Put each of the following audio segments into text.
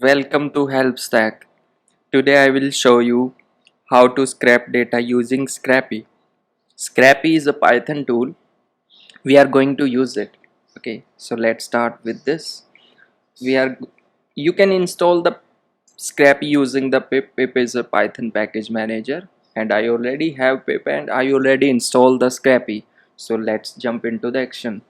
Welcome to HelpStack. Today I will show you how to scrap data using Scrappy. Scrappy is a Python tool. We are going to use it. Okay, so let's start with this. We are You can install the Scrappy using the pip. Pip is a Python package manager, and I already have pip and I already installed the Scrappy. So let's jump into the action.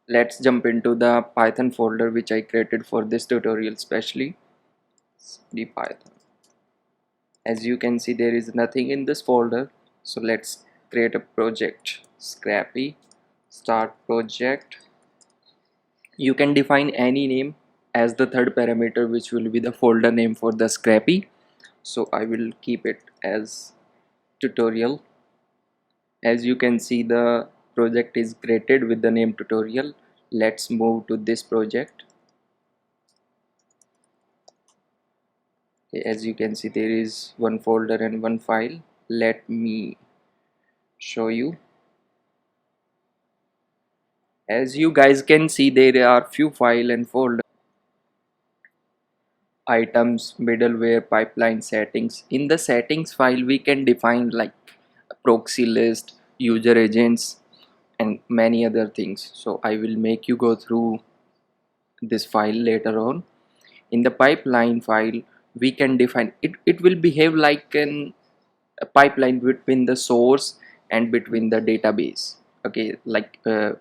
Let's jump into the Python folder which I created for this tutorial specially. The Python. As you can see, there is nothing in this folder, so let's create a project. Scrappy, start project. You can define any name as the third parameter, which will be the folder name for the Scrappy. So I will keep it as tutorial. As you can see, the project is created with the name tutorial. Let's move to this project. As you can see, there is one folder and one file. Let me show you. As you guys can see, there are few file and folder items, middleware, pipeline settings. In the settings file, we can define like proxy list, user agents, and many other things. So I will make you go through this file later on. In the pipeline file, we can define it. It will behave like a pipeline between the source and between the database. Okay, like the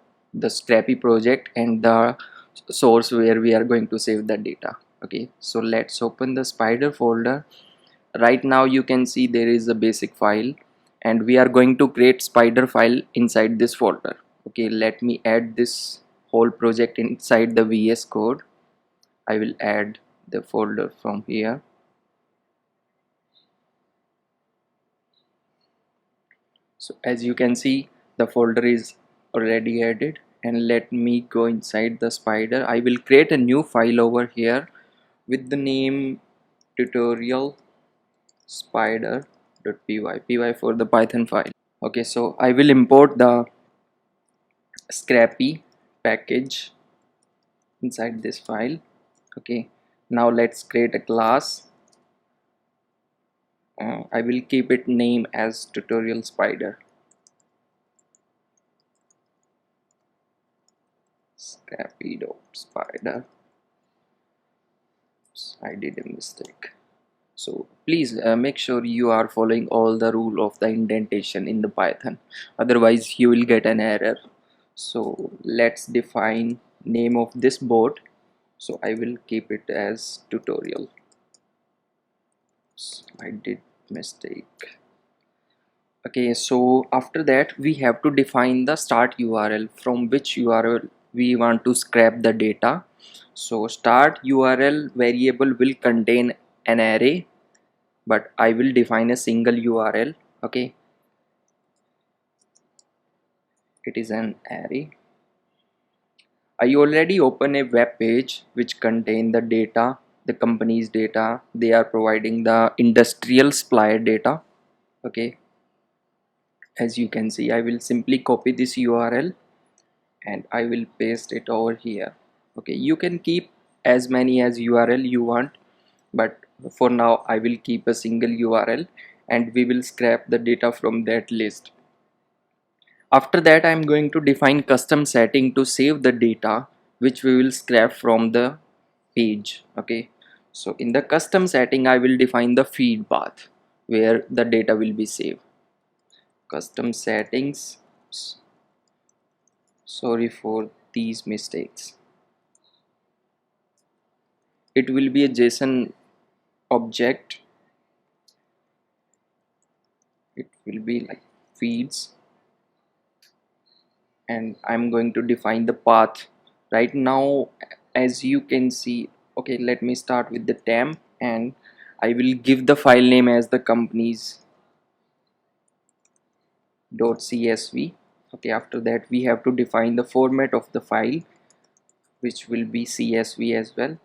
Scrappy project and the source where we are going to save the data. Okay, so let's open the Spider folder. Right now you can see there is a basic file, and we are going to create Spider file inside this folder. Okay, let me add this whole project inside the VS Code. I will add the folder from here. So as you can see, the folder is already added, and let me go inside the Spider. I will create a new file over here with the name tutorial spider.py for the Python file. Okay, so I will import the Scrappy package inside this file. Okay, now let's create a class. I will keep it name as tutorial spider. Scrappy.spider. I did a mistake. So please make sure you are following all the rule of the indentation in the Python, otherwise you will get an error. So let's define name of this board. So I will keep it as tutorial. I did mistake. Okay, so after that we have to define the start URL, from which URL we want to scrap the data. So start URL variable will contain an array, but I will define a single URL. Okay, it is an array. I already open a web page which contain the data, the company's data. They are providing the industrial supplier data. Okay, as you can see, I will simply copy this URL and I will paste it over here. Okay, you can keep as many as URL you want, but for now I will keep a single URL and we will scrap the data from that list. After that, I am going to define custom setting to save the data which we will scrap from the page. Okay, so in the custom setting I will define the feed path where the data will be saved. Custom settings, sorry for these mistakes. It will be a JSON object. It will be like feeds, and I'm going to define the path right now. As you can see, okay, let me start with the temp, and I will give the file name as the company's .csv. Okay, after that we have to define the format of the file, which will be CSV as well.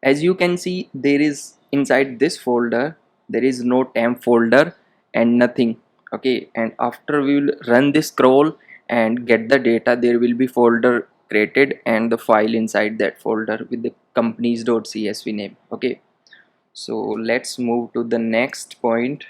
As you can see, there is inside this folder there is no temp folder and nothing. Okay, and after we will run this scroll and get the data, there will be folder created and the file inside that folder with the companies.csv name. Okay, so let's move to the next point.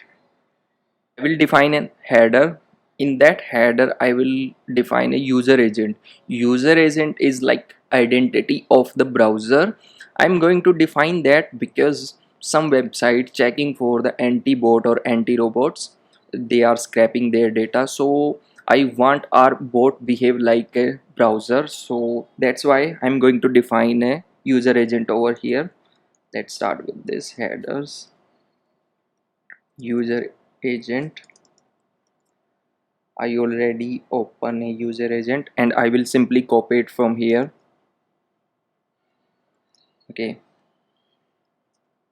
I will define a header. In that header I will define a user agent. User agent is like identity of the browser. I'm going to define that because some website checking for the anti-bot or anti-robots, they are scraping their data, so I want our bot behave like a browser, so that's why I'm going to define a user agent over here. Let's start with this headers. User agent, I already open a user agent and I will simply copy it from here. Okay,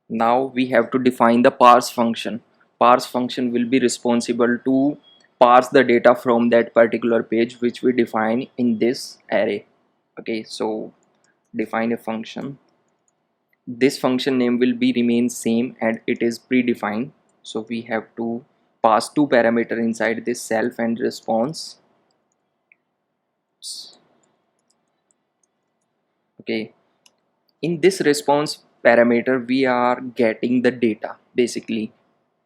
now we have to define the parse function. Parse function will be responsible to parse the data from that particular page which we define in this array. Okay, so define a function. This function name will be remain same and it is predefined, so we have to pass two parameter inside this, self and response. Okay, in this response parameter we are getting the data, basically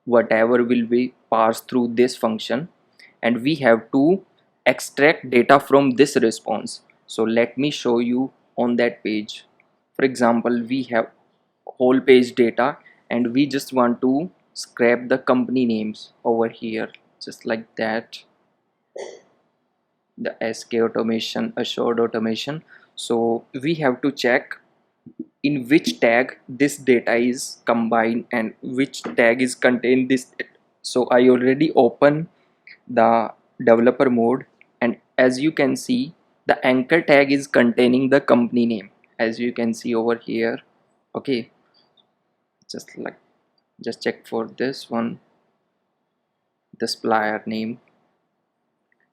whatever will be passed through this function, and we have to extract data from this response. So let me show you on that page. For example, we have whole page data and we just want to scrap the company names over here, just like that, the sk automation, assured automation. So we have to check in which tag this data is combined and which tag is contained this. So I already open the developer mode, and as you can see the anchor tag is containing the company name, as you can see over here. Okay, just check for this one, the supplier name.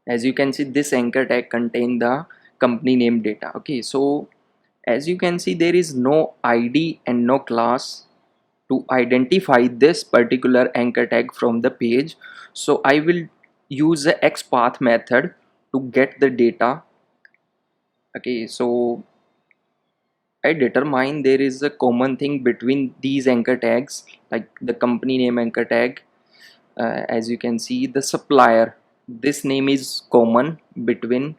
As you can see this anchor tag contain the company name data. Okay, so as you can see there is no id and no class to identify this particular anchor tag from the page, so I will use the xpath method to get the data. Okay, so I determine there is a common thing between these anchor tags, like the company name anchor tag. As you can see the supplier, this name is common between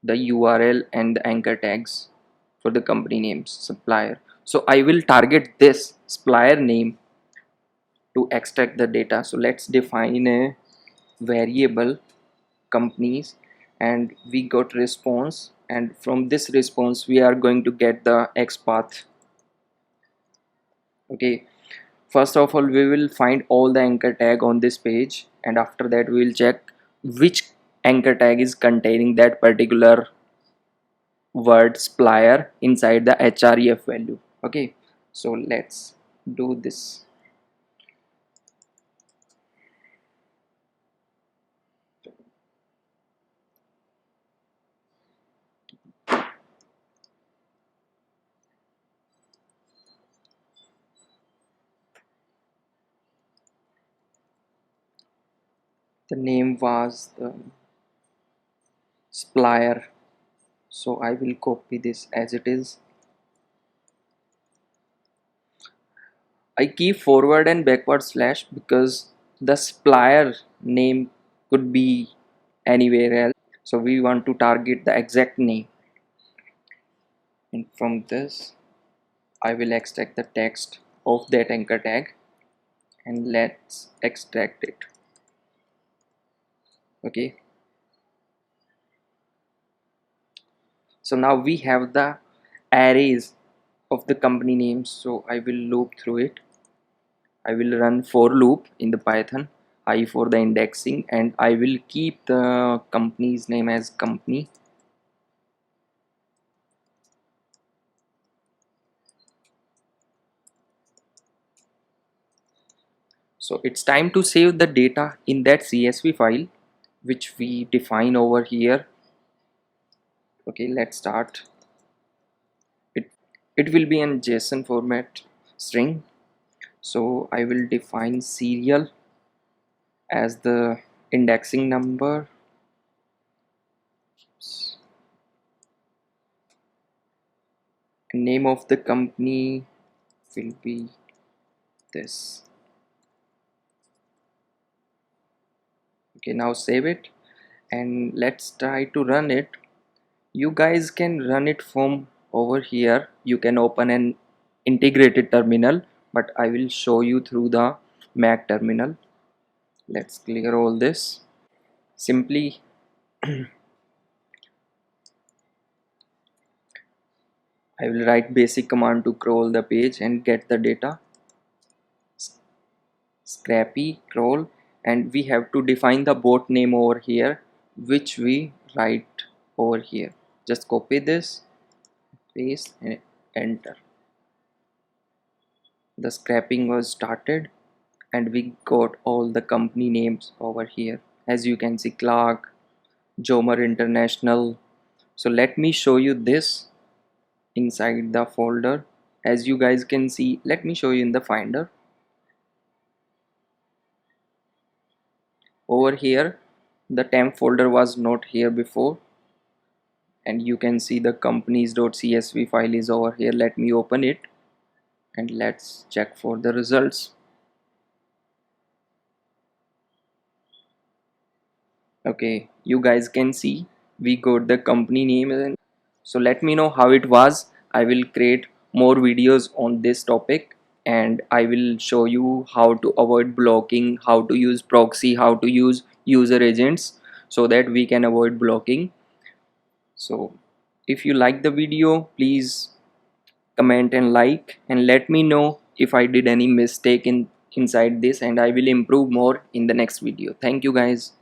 the url and the anchor tags for the company names supplier, so I will target this supplier name to extract the data. So let's define a variable companies and we got response, and from this response we are going to get the xpath. Okay, first of all we will find all the anchor tag on this page, and after that we will check which anchor tag is containing that particular word supplier inside the href value. Okay, so let's do this. The name was the supplier, so I will copy this as it is. I keep forward and backward slash because the supplier name could be anywhere else, so we want to target the exact name, and from this I will extract the text of that anchor tag and let's extract it. Okay, so now we have the arrays of the company names, so I will loop through it. I will run for loop in the Python, I for the indexing, and I will keep the company's name as company. So it's time to save the data in that CSV file which we define over here. Okay, let's start. It will be in JSON format string. So I will define serial as the indexing number. Name of the company will be this. Okay, now save it and let's try to run it. You guys can run it from over here. You can open an integrated terminal, but I will show you through the Mac terminal. Let's clear all this. Simply I will write basic command to crawl the page and get the data. Scrappy crawl, and we have to define the bot name over here, which we write over here. Just copy this, paste and enter. The scrapping was started and we got all the company names over here. As you can see, Clark, Jomer International. So let me show you this inside the folder. As you guys can see, let me show you in the finder. Over here the temp folder was not here before, and you can see the companies.csv file is over here. Let me open it and let's check for the results. Okay, you guys can see we got the company name, and so let me know how it was. I will create more videos on this topic and I will show you how to avoid blocking, how to use proxy, how to use user agents so that we can avoid blocking. So if you like the video, please comment and like, and let me know if I did any mistake inside this, and I will improve more in the next video. Thank you guys.